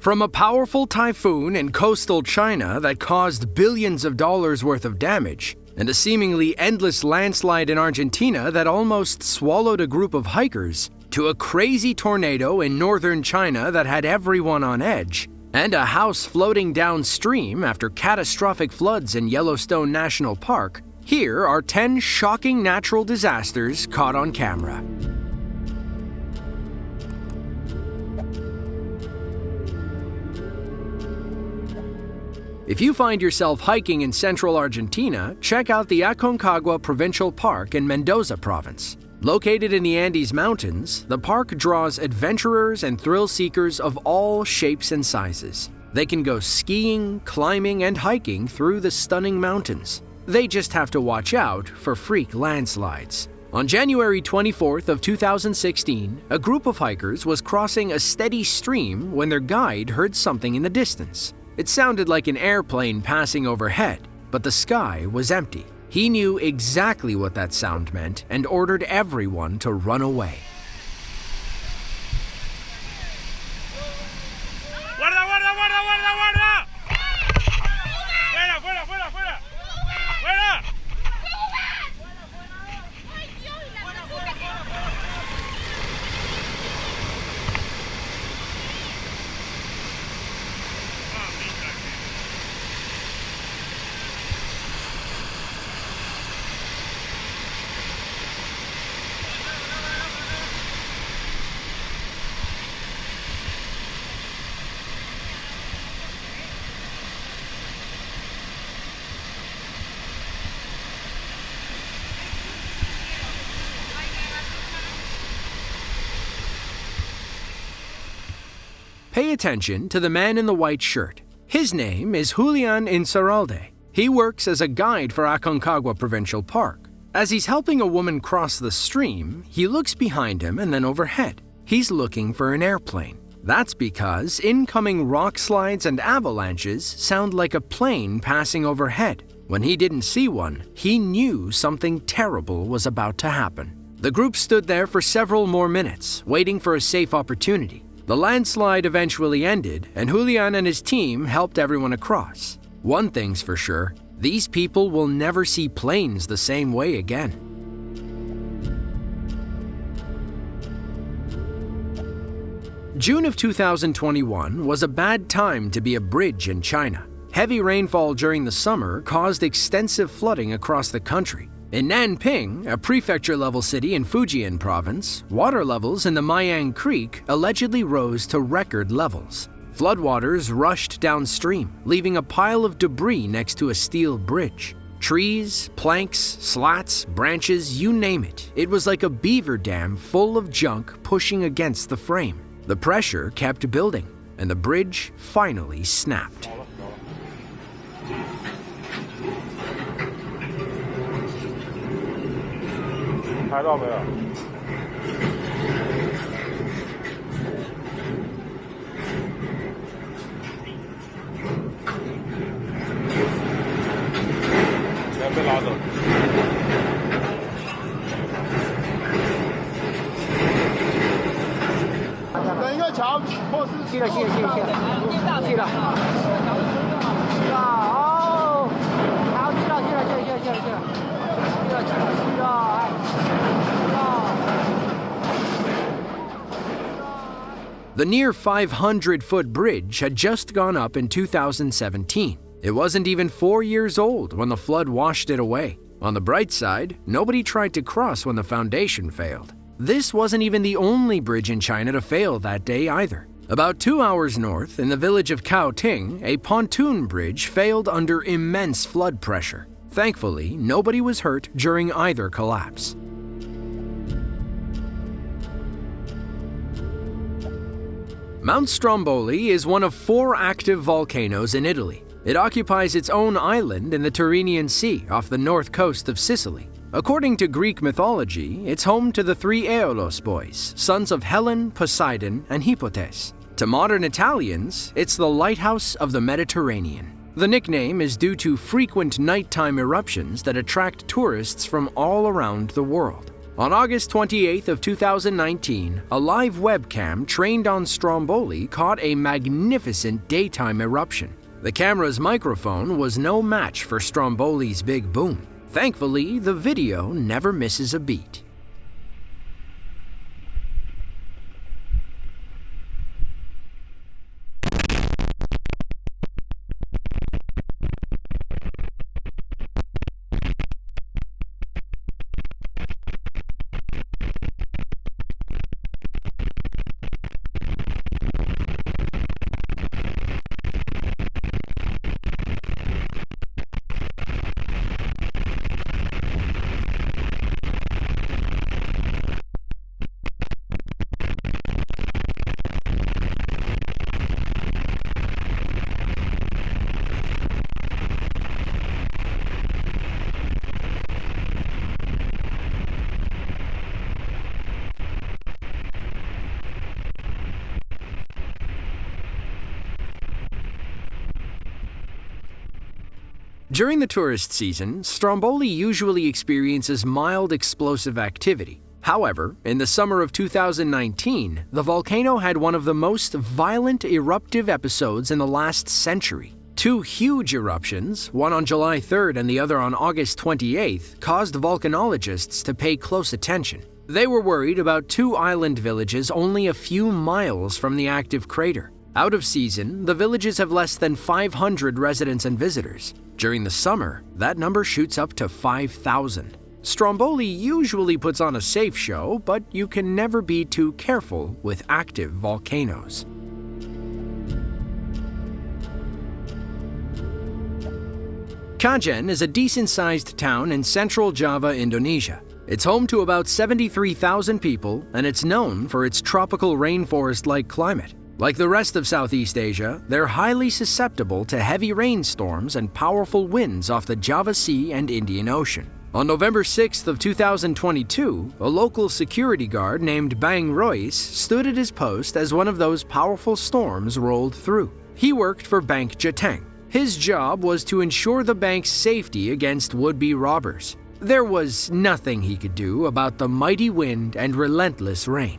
From a powerful typhoon in coastal China that caused billions of dollars worth of damage, and a seemingly endless landslide in Argentina that almost swallowed a group of hikers, to a crazy tornado in northern China that had everyone on edge, and a house floating downstream after catastrophic floods in Yellowstone National Park, here are 10 shocking natural disasters caught on camera. If you find yourself hiking in central Argentina, check out the Aconcagua Provincial Park in Mendoza Province. Located in the Andes Mountains, the park draws adventurers and thrill seekers of all shapes and sizes. They can go skiing, climbing, and hiking through the stunning mountains. They just have to watch out for freak landslides. On January 24th of 2016, a group of hikers was crossing a steady stream when their guide heard something in the distance. It sounded like an airplane passing overhead, but the sky was empty. He knew exactly what that sound meant and ordered everyone to run away. ¡Guarda, guarda, guarda, guarda, guarda! ¡Fuera, fuera, fuera, fuera! ¡Fuera! Pay attention to the man in the white shirt. His name is Julian Insaurralde. He works as a guide for Aconcagua Provincial Park. As he's helping a woman cross the stream, he looks behind him and then overhead. He's looking for an airplane. That's because incoming rock slides and avalanches sound like a plane passing overhead. When he didn't see one, he knew something terrible was about to happen. The group stood there for several more minutes, waiting for a safe opportunity. The landslide eventually ended, and Julian and his team helped everyone across. One thing's for sure, these people will never see planes the same way again. June of 2021 was a bad time to be a bridge in China. Heavy rainfall during the summer caused extensive flooding across the country. In Nanping, a prefecture-level city in Fujian province, water levels in the Mayang Creek allegedly rose to record levels. Floodwaters rushed downstream, leaving a pile of debris next to a steel bridge. Trees, planks, slats, branches, you name it. It was like a beaver dam full of junk pushing against the frame. The pressure kept building, and the bridge finally snapped. The near 500-foot bridge had just gone up in 2017. It wasn't even 4 years old when the flood washed it away. On the bright side, nobody tried to cross when the foundation failed. This wasn't even the only bridge in China to fail that day either. About 2 hours north, in the village of Kaohting, a pontoon bridge failed under immense flood pressure. Thankfully, nobody was hurt during either collapse. Mount Stromboli is one of 4 active volcanoes in Italy. It occupies its own island in the Tyrrhenian Sea off the north coast of Sicily. According to Greek mythology, it's home to the 3 Aeolos boys, sons of Helen, Poseidon, and Hippotes. To modern Italians, it's the lighthouse of the Mediterranean. The nickname is due to frequent nighttime eruptions that attract tourists from all around the world. On August 28th of 2019, a live webcam trained on Stromboli caught a magnificent daytime eruption. The camera's microphone was no match for Stromboli's big boom. Thankfully, the video never misses a beat. During the tourist season, Stromboli usually experiences mild explosive activity. However, in the summer of 2019, the volcano had one of the most violent eruptive episodes in the last century. Two huge eruptions, one on July 3rd and the other on August 28th, caused volcanologists to pay close attention. They were worried about two island villages only a few miles from the active crater. Out of season, the villages have less than 500 residents and visitors. During the summer, that number shoots up to 5,000. Stromboli usually puts on a safe show, but you can never be too careful with active volcanoes. Kajen is a decent-sized town in central Java, Indonesia. It's home to about 73,000 people, and it's known for its tropical rainforest-like climate. Like the rest of Southeast Asia, they're highly susceptible to heavy rainstorms and powerful winds off the Java Sea and Indian Ocean. On November 6th of 2022, a local security guard named Bang Royce stood at his post as one of those powerful storms rolled through. He worked for Bank Jateng. His job was to ensure the bank's safety against would-be robbers. There was nothing he could do about the mighty wind and relentless rain.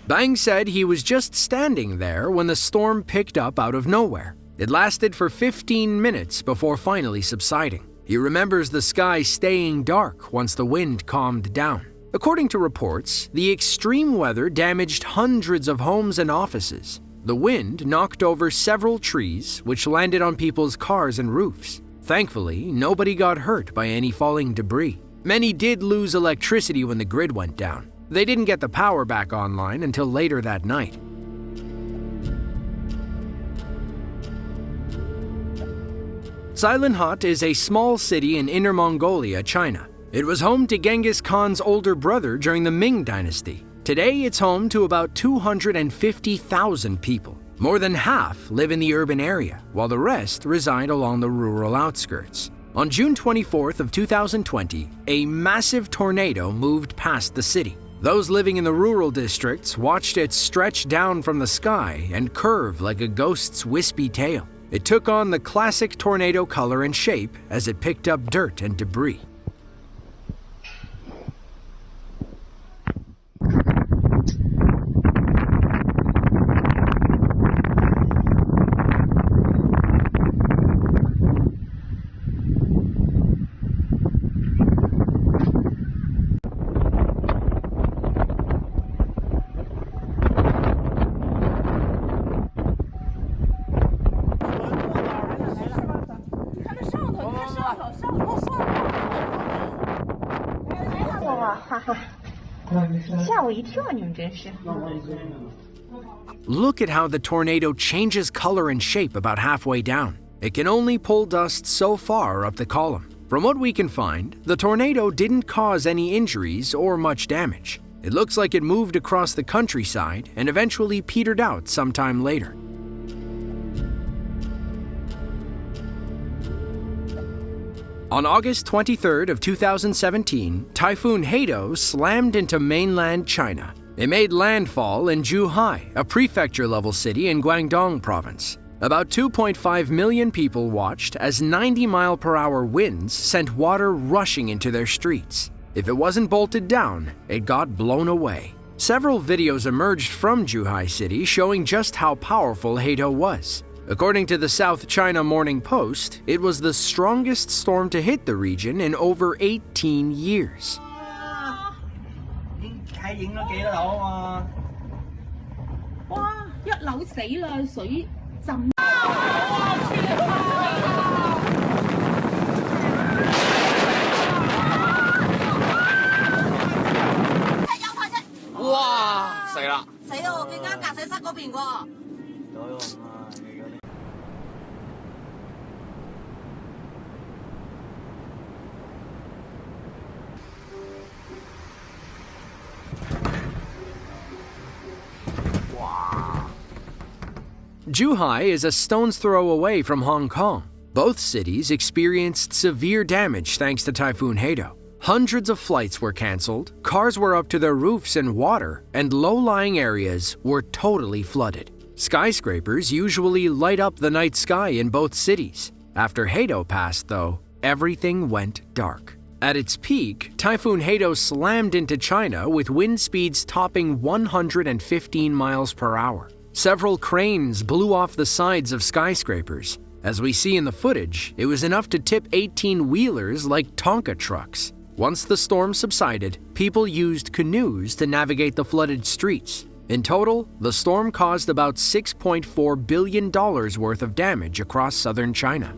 Bang said he was just standing there when the storm picked up out of nowhere. It lasted for 15 minutes before finally subsiding. He remembers the sky staying dark once the wind calmed down. According to reports, the extreme weather damaged hundreds of homes and offices. The wind knocked over several trees, which landed on people's cars and roofs. Thankfully, nobody got hurt by any falling debris. Many did lose electricity when the grid went down. They didn't get the power back online until later that night. Sailanhat is a small city in Inner Mongolia, China. It was home to Genghis Khan's older brother during the Ming Dynasty. Today, it's home to about 250,000 people. More than half live in the urban area, while the rest reside along the rural outskirts. On June 24th of 2020, a massive tornado moved past the city. Those living in the rural districts watched it stretch down from the sky and curve like a ghost's wispy tail. It took on the classic tornado color and shape as it picked up dirt and debris. Look at how the tornado changes color and shape about halfway down. It can only pull dust so far up the column. From what we can find, the tornado didn't cause any injuries or much damage. It looks like it moved across the countryside and eventually petered out sometime later. On August 23rd of 2017, Typhoon Hato slammed into mainland China. It made landfall in Zhuhai, a prefecture-level city in Guangdong province. About 2.5 million people watched as 90-mile-per-hour winds sent water rushing into their streets. If it wasn't bolted down, it got blown away. Several videos emerged from Zhuhai City showing just how powerful Hato was. According to the South China Morning Post, it was the strongest storm to hit the region in over 18 years. Zhuhai is a stone's throw away from Hong Kong. Both cities experienced severe damage thanks to Typhoon Hato. Hundreds of flights were cancelled, cars were up to their roofs in water, and low-lying areas were totally flooded. Skyscrapers usually light up the night sky in both cities. After Hato passed, though, everything went dark. At its peak, Typhoon Hato slammed into China with wind speeds topping 115 miles per hour. Several cranes blew off the sides of skyscrapers. As we see in the footage, it was enough to tip 18-wheelers like Tonka trucks. Once the storm subsided, people used canoes to navigate the flooded streets. In total, the storm caused about $6.4 billion worth of damage across southern China.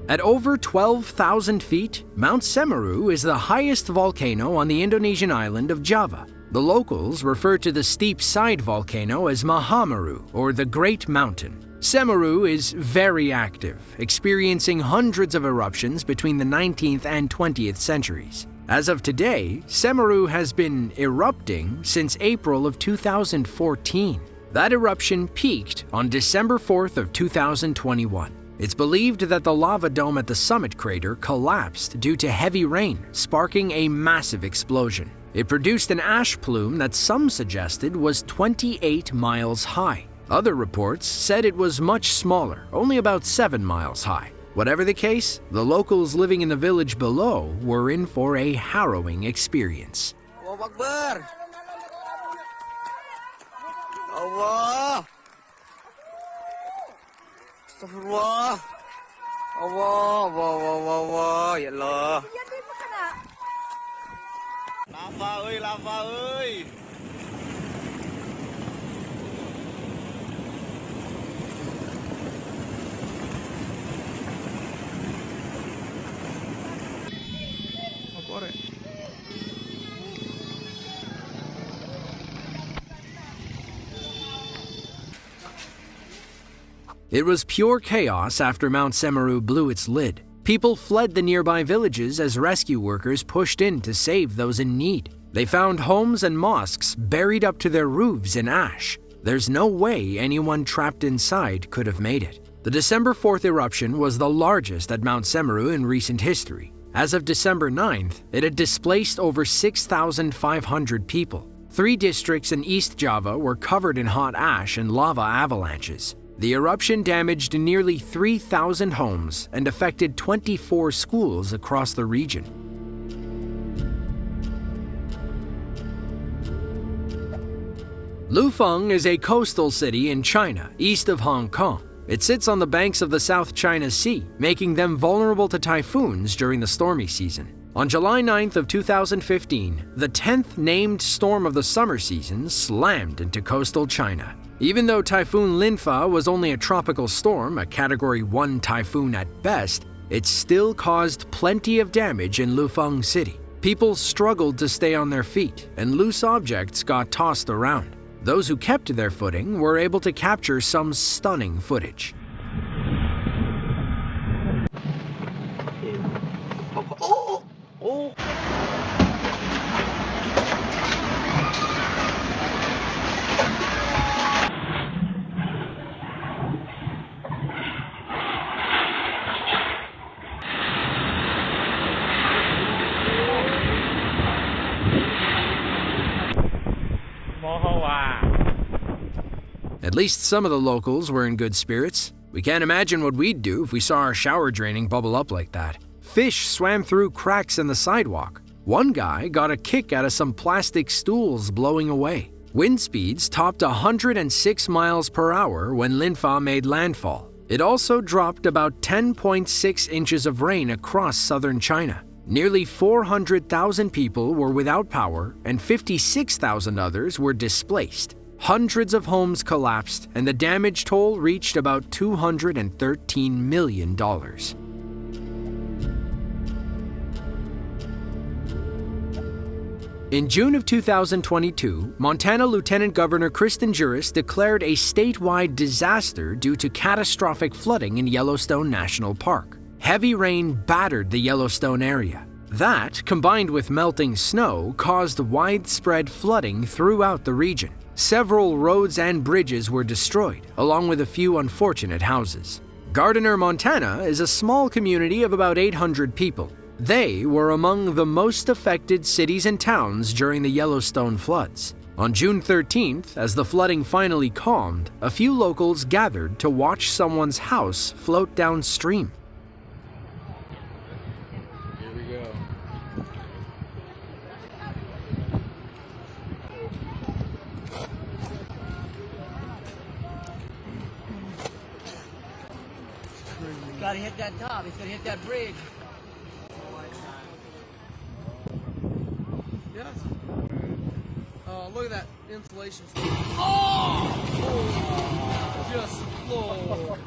At over 12,000 feet, Mount Samuru is the highest volcano on the Indonesian island of Java. The locals refer to the steep side volcano as Mahameru, or the Great Mountain. Samuru is very active, experiencing hundreds of eruptions between the 19th and 20th centuries. As of today, Samuru has been erupting since April of 2014. That eruption peaked on December 4th of 2021. It's believed that the lava dome at the summit crater collapsed due to heavy rain, sparking a massive explosion. It produced an ash plume that some suggested was 28 miles high. Other reports said it was much smaller, only about 7 miles high. Whatever the case, the locals living in the village below were in for a harrowing experience. Astagfirullah. Allah, ya Allah. Lava ơi. It was pure chaos after Mount Samuru blew its lid. People fled the nearby villages as rescue workers pushed in to save those in need. They found homes and mosques buried up to their roofs in ash. There's no way anyone trapped inside could have made it. The December 4th eruption was the largest at Mount Samuru in recent history. As of December 9th, it had displaced over 6,500 people. 3 districts in East Java were covered in hot ash and lava avalanches. The eruption damaged nearly 3,000 homes and affected 24 schools across the region. Lufeng is a coastal city in China, east of Hong Kong. It sits on the banks of the South China Sea, making them vulnerable to typhoons during the stormy season. On July 9th of 2015, the 10th named storm of the summer season slammed into coastal China. Even though Typhoon Linfa was only a tropical storm, a Category 1 typhoon at best, it still caused plenty of damage in Lufeng City. People struggled to stay on their feet, and loose objects got tossed around. Those who kept their footing were able to capture some stunning footage. At least some of the locals were in good spirits. We can't imagine what we'd do if we saw our shower draining bubble up like that. Fish swam through cracks in the sidewalk. One guy got a kick out of some plastic stools blowing away. Wind speeds topped 106 miles per hour when Linfa made landfall. It also dropped about 10.6 inches of rain across southern China. Nearly 400,000 people were without power and 56,000 others were displaced. Hundreds of homes collapsed and the damage toll reached about $213 million. In June of 2022, Montana Lieutenant Governor Kristen Juras declared a statewide disaster due to catastrophic flooding in Yellowstone National Park. Heavy rain battered the Yellowstone area. That, combined with melting snow, caused widespread flooding throughout the region. Several roads and bridges were destroyed, along with a few unfortunate houses. Gardiner, Montana is a small community of about 800 people. They were among the most affected cities and towns during the Yellowstone Floods. On June 13th, as the flooding finally calmed, a few locals gathered to watch someone's house float downstream. Here we go. It's gotta hit that top, it's gonna hit that bridge. Yes. Look at that insulation. Oh! Just floored.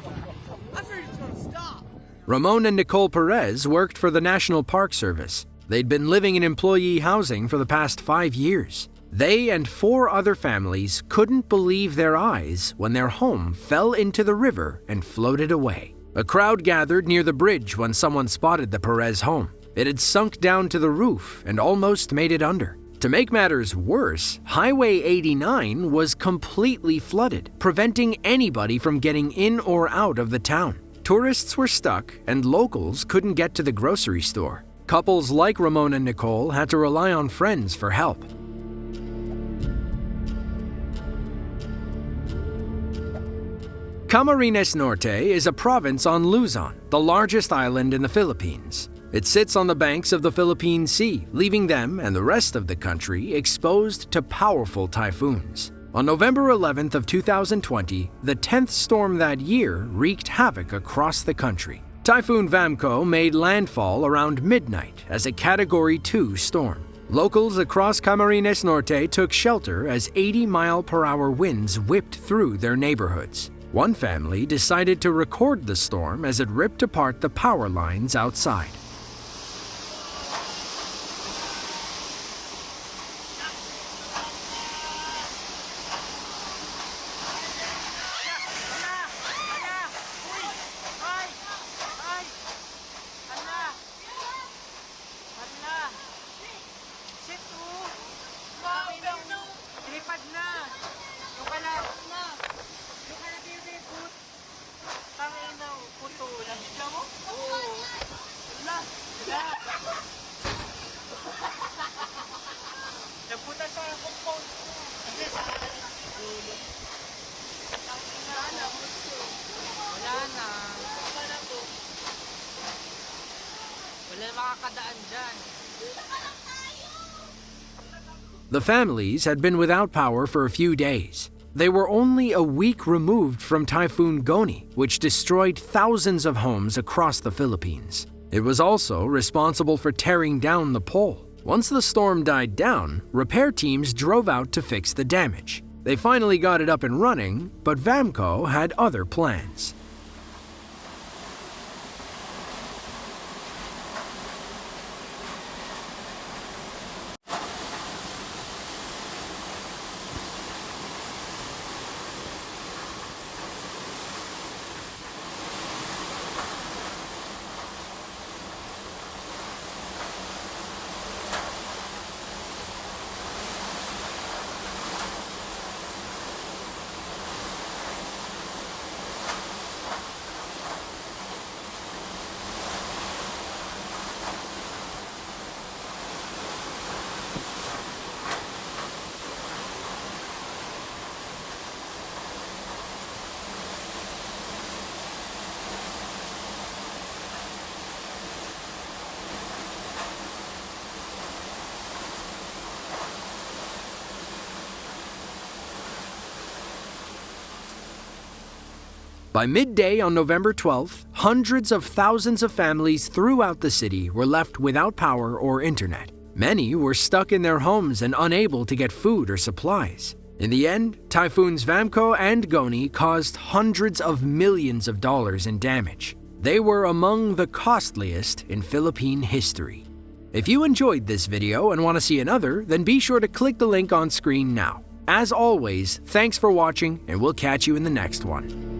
I figured it's gonna stop. Ramon and Nicole Perez worked for the National Park Service. They'd been living in employee housing for the past 5 years. They and 4 other families couldn't believe their eyes when their home fell into the river and floated away. A crowd gathered near the bridge when someone spotted the Perez home. It had sunk down to the roof and almost made it under. To make matters worse, Highway 89 was completely flooded, preventing anybody from getting in or out of the town. Tourists were stuck, and locals couldn't get to the grocery store. Couples like Ramon and Nicole had to rely on friends for help. Camarines Norte is a province on Luzon, the largest island in the Philippines. It sits on the banks of the Philippine Sea, leaving them and the rest of the country exposed to powerful typhoons. On November 11th of 2020, the 10th storm that year wreaked havoc across the country. Typhoon Vamco made landfall around midnight as a Category 2 storm. Locals across Camarines Norte took shelter as 80-mile-per-hour winds whipped through their neighborhoods. One family decided to record the storm as it ripped apart the power lines outside. The families had been without power for a few days. They were only a week removed from Typhoon Goni, which destroyed thousands of homes across the Philippines. It was also responsible for tearing down the pole. Once the storm died down, repair teams drove out to fix the damage. They finally got it up and running, but Vamco had other plans. By midday on November 12th, hundreds of thousands of families throughout the city were left without power or internet. Many were stuck in their homes and unable to get food or supplies. In the end, Typhoons Vamco and Goni caused hundreds of millions of dollars in damage. They were among the costliest in Philippine history. If you enjoyed this video and want to see another, then be sure to click the link on screen now. As always, thanks for watching, and we'll catch you in the next one.